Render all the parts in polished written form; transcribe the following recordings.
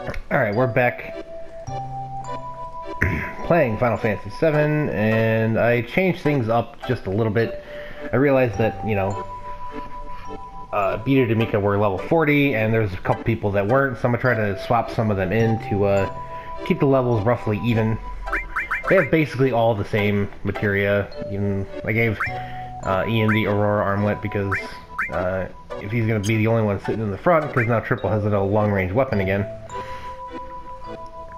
Alright, we're back playing Final Fantasy VII, and I changed things up just a little bit. I realized that, you know, Beta and Mika were level 40, and there's a couple people that weren't, so I'm going to try to swap some of them in to keep the levels roughly even. They have basically all the same materia. Even I gave Ian the Aurora armlet because if he's going to be the only one sitting in the front, because now Triple has a long-range weapon again,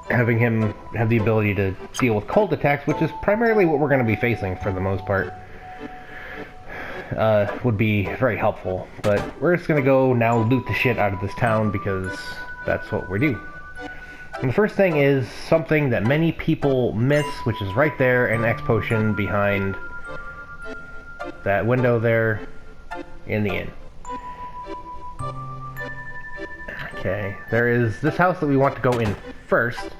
having him have the ability to deal with cold attacks, which is primarily what we're going to be facing for the most part, would be very helpful. But we're just going to go now loot the shit out of this town because that's what we do. And the first thing is something that many people miss, which is right there, an X potion behind that window there in the inn. Okay, there is this house that we want to go in first,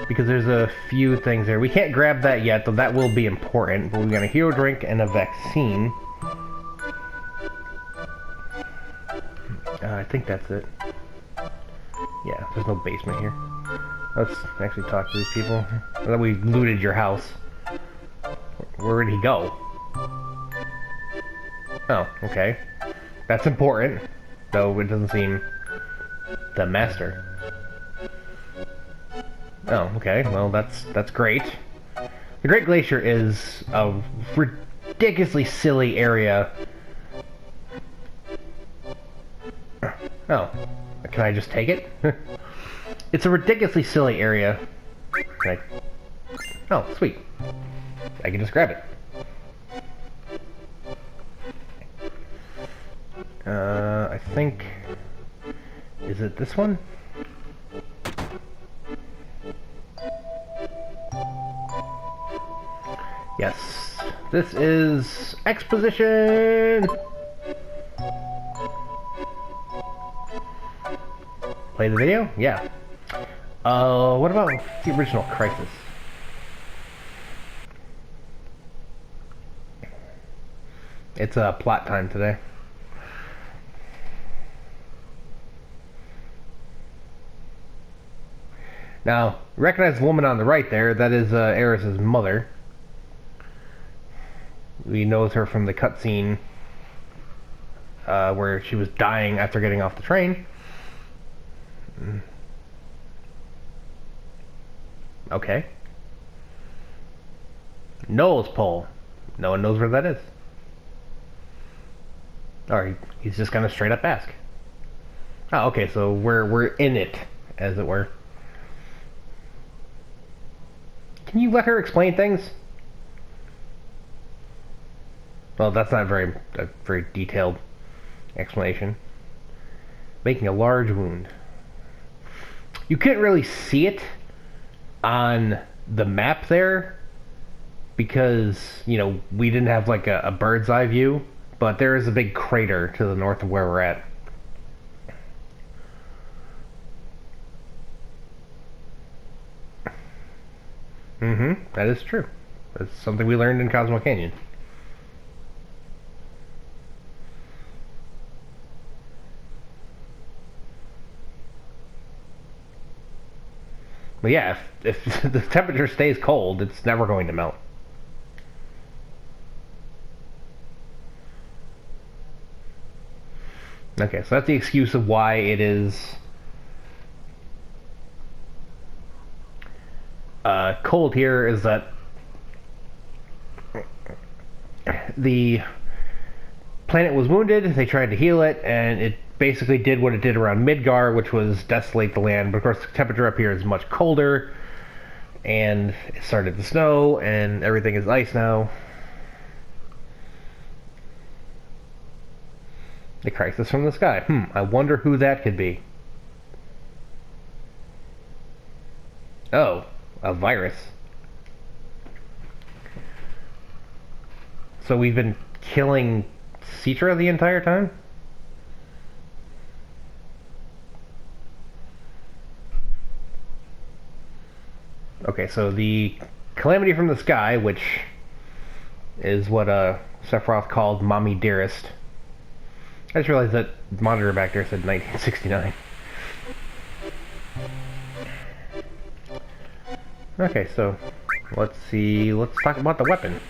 because there's a few things there. We can't grab that yet, though that will be important, but we've got a hero drink and a vaccine. I think that's it. Yeah, there's no basement here. Let's actually talk to these people. I thought we looted your house. Where did he go? Oh, okay. That's important, though it doesn't seem the master. Oh, okay. Well, that's great. The Great Glacier is a ridiculously silly area. Oh, can I just take it? It's a ridiculously silly area. Can I... Oh, sweet. I can just grab it. I think... Is it this one? Yes. This is exposition! Play the video? Yeah. What about the original Crisis? It's plot time today. Now, recognize the woman on the right there. That is Aeris's mother. We knows her from the cutscene where she was dying after getting off the train. Okay. Nose pole. No one knows where that is. Or he's just gonna straight up ask. Oh, okay, so we're in it, as it were. Can you let her explain things? Well, that's not a very detailed explanation. Making a large wound. You couldn't really see it on the map there because, you know, we didn't have like a bird's eye view, but there is a big crater to the north of where we're at. That is true. That's something we learned in Cosmo Canyon. But yeah, if the temperature stays cold, it's never going to melt. Okay, so that's the excuse of why it is cold here, is that the planet was wounded, they tried to heal it, and it basically did what it did around Midgar, which was desolate the land. But of course, the temperature up here is much colder, and it started to snow, and everything is ice now. The crisis from the sky. I wonder who that could be. Oh, a virus. So we've been killing Citra the entire time? Okay, so the calamity from the sky, which is what Sephiroth called Mommy Dearest, I just realized that monitor back there said 1969. Okay, so let's see. Let's talk about the weapon.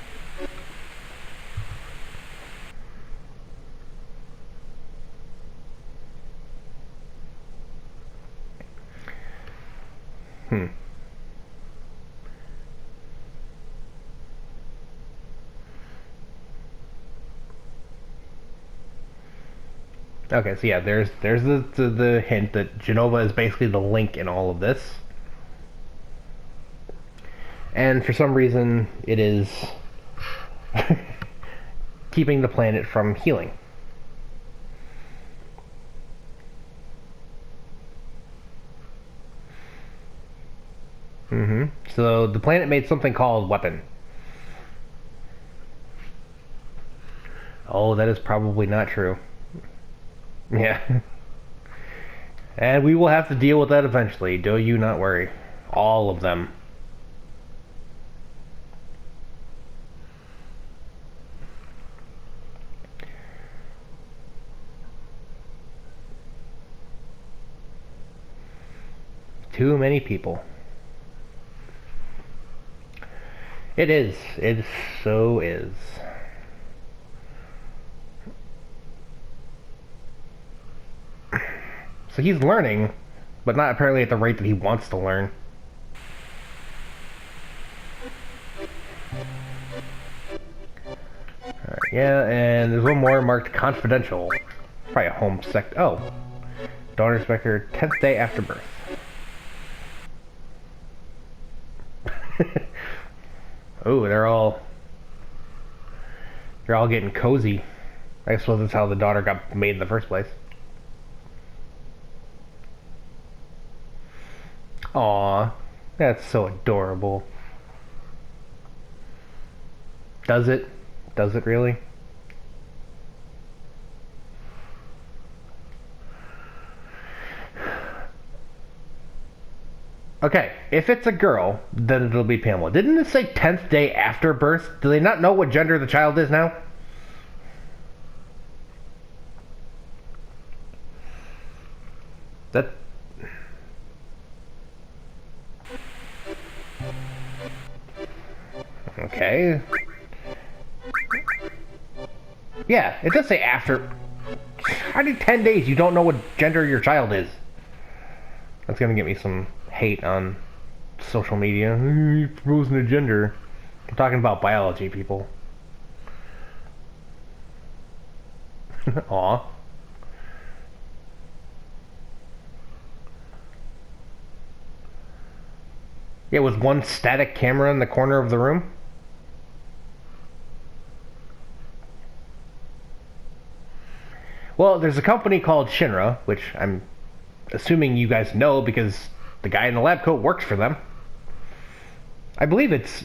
Okay, so yeah, there's the hint that Genova is basically the link in all of this. And for some reason, it is keeping the planet from healing. So the planet made something called weapon. Oh, that is probably not true. Yeah. And we will have to deal with that eventually, do you not worry. All of them. Too many people. It is. It so is. So he's learning, but not apparently at the rate that he wants to learn. Alright, yeah, and there's one more marked confidential. Probably a home sect. Oh. Daughter Spectre, 10th day after birth. Oh, they're all getting cozy. I suppose that's how the daughter got made in the first place. Aw, that's so adorable. Does it? Does it really? Okay, if it's a girl, then it'll be Pamela. Didn't it say 10th day after birth? Do they not know what gender the child is now? That... Okay. Yeah, it does say after... How do 10 days you don't know what gender your child is? That's gonna get me some hate on social media. You're proposing a gender. I'm talking about biology, people. Aw. Yeah, with one static camera in the corner of the room. Well, there's a company called Gjenrei, which I'm assuming you guys know because the guy in the lab coat works for them. I believe it's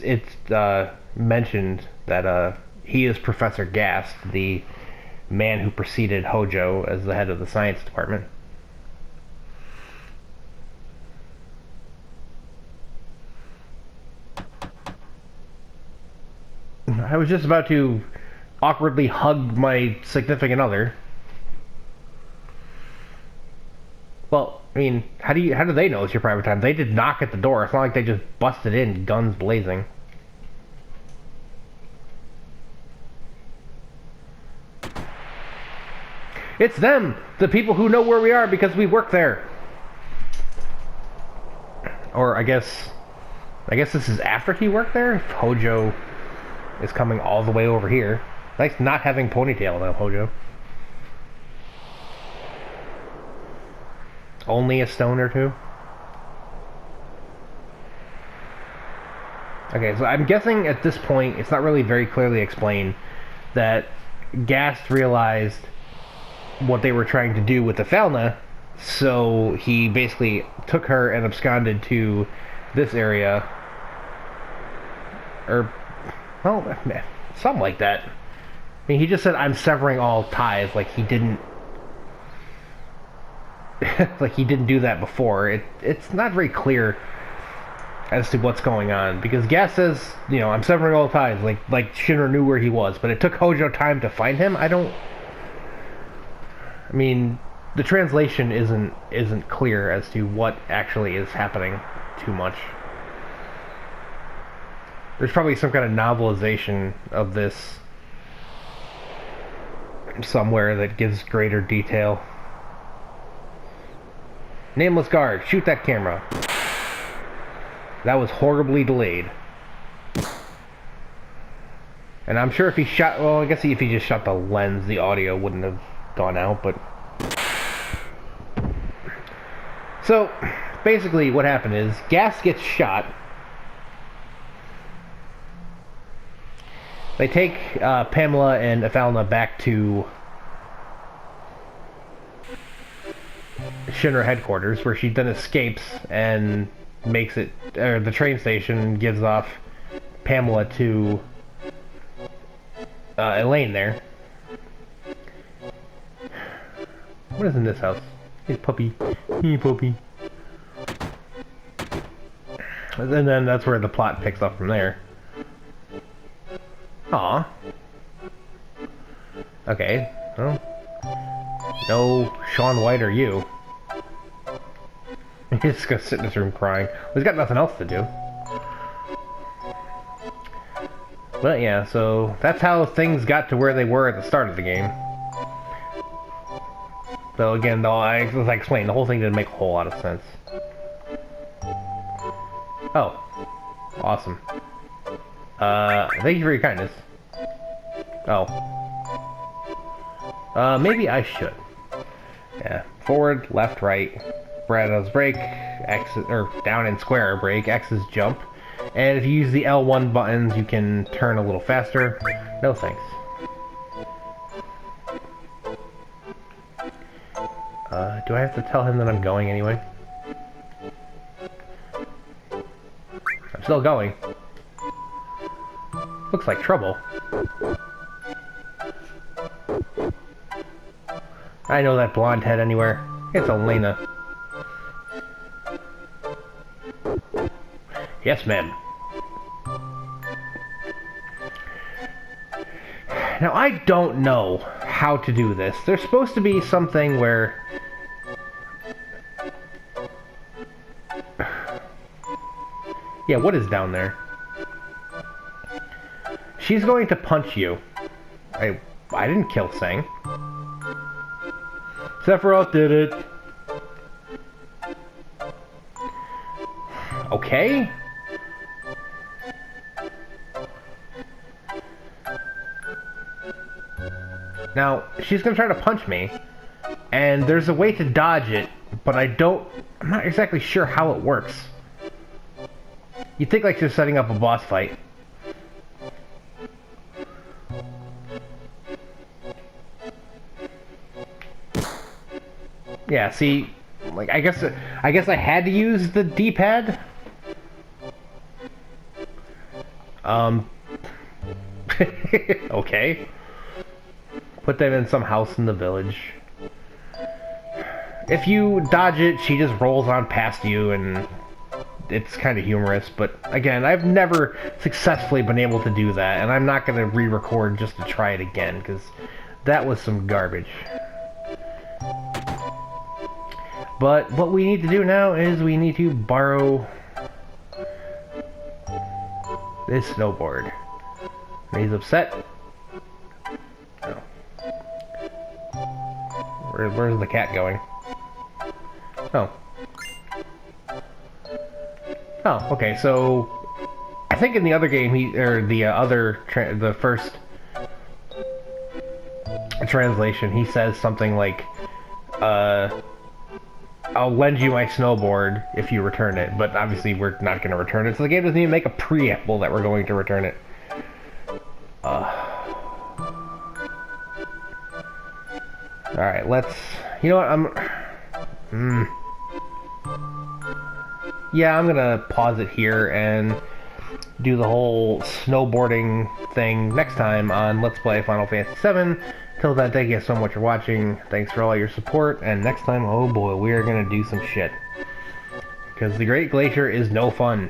mentioned that he is Professor Gast, the man who preceded Hojo as the head of the science department. I was just about to awkwardly hug my significant other. Well, I mean, how do they know it's your private time? They did knock at the door. It's not like they just busted in, guns blazing. It's them! The people who know where we are because we work there! Or I guess this is after he worked there? If Hojo is coming all the way over here. Nice not having ponytail now, Hojo. Only a stone or two? Okay, so I'm guessing at this point, it's not really very clearly explained, that Gast realized what they were trying to do with the Falna, so he basically took her and absconded to this area. Or, well, something like that. I mean, he just said, I'm severing all ties, like he didn't like he didn't do that before. It's not very clear as to what's going on, because Gast says, you know, I'm severing all ties, like Shinra knew where he was, but it took Hojo time to find him. I don't I mean, the translation isn't clear as to what actually is happening too much. There's probably some kind of novelization of this somewhere that gives greater detail. Nameless guard, shoot that camera. That was horribly delayed. And I'm sure if he shot, well, I guess if he just shot the lens, the audio wouldn't have gone out, but... So, basically what happened is, Gas gets shot. They take Pamela and Athalna back to Shinra headquarters, where she then escapes and makes it, or the train station gives off Pamela to Elaine there. What is in this house? Hey, puppy. Hey, puppy. And then that's where the plot picks up from there. Aw. Okay. Well, no Shaun White or you. He's just gonna sit in this room crying. Well, he's got nothing else to do. But yeah, so that's how things got to where they were at the start of the game. So again, though, as I explained, the whole thing didn't make a whole lot of sense. Oh. Awesome. Thank you for your kindness. Oh. Maybe I should. Yeah. Forward, left, right. Braddo's brake. X, or down and square brake. X is jump. And if you use the L1 buttons, you can turn a little faster. No thanks. Do I have to tell him that I'm going anyway? I'm still going. Looks like trouble. I know that blonde head anywhere. It's Elena. Yes, ma'am. Now, I don't know how to do this. There's supposed to be something where... Yeah, what is down there? She's going to punch you. I didn't kill Sang. Sephiroth did it. Okay. Now, she's gonna try to punch me, and there's a way to dodge it, but I'm not exactly sure how it works. You'd think like you're setting up a boss fight. Yeah, see, like I guess I had to use the D-pad. Okay. Put them in some house in the village. If you dodge it, she just rolls on past you, and it's kind of humorous. But again, I've never successfully been able to do that, and I'm not going to re-record just to try it again, because that was some garbage. But what we need to do now is we need to borrow this snowboard. And he's upset. Oh. Where's the cat going? Oh. Oh, okay, so I think in the other game, the first translation, he says something like, I'll lend you my snowboard if you return it, but obviously we're not going to return it, so the game doesn't even make a preamble that we're going to return it. Alright, let's... You know what, Yeah, I'm gonna pause it here and do the whole snowboarding thing next time on Let's Play Final Fantasy VII. Till then, thank you so much for watching. Thanks for all your support, and next time, oh boy, we are gonna do some shit. Because the Great Glacier is no fun.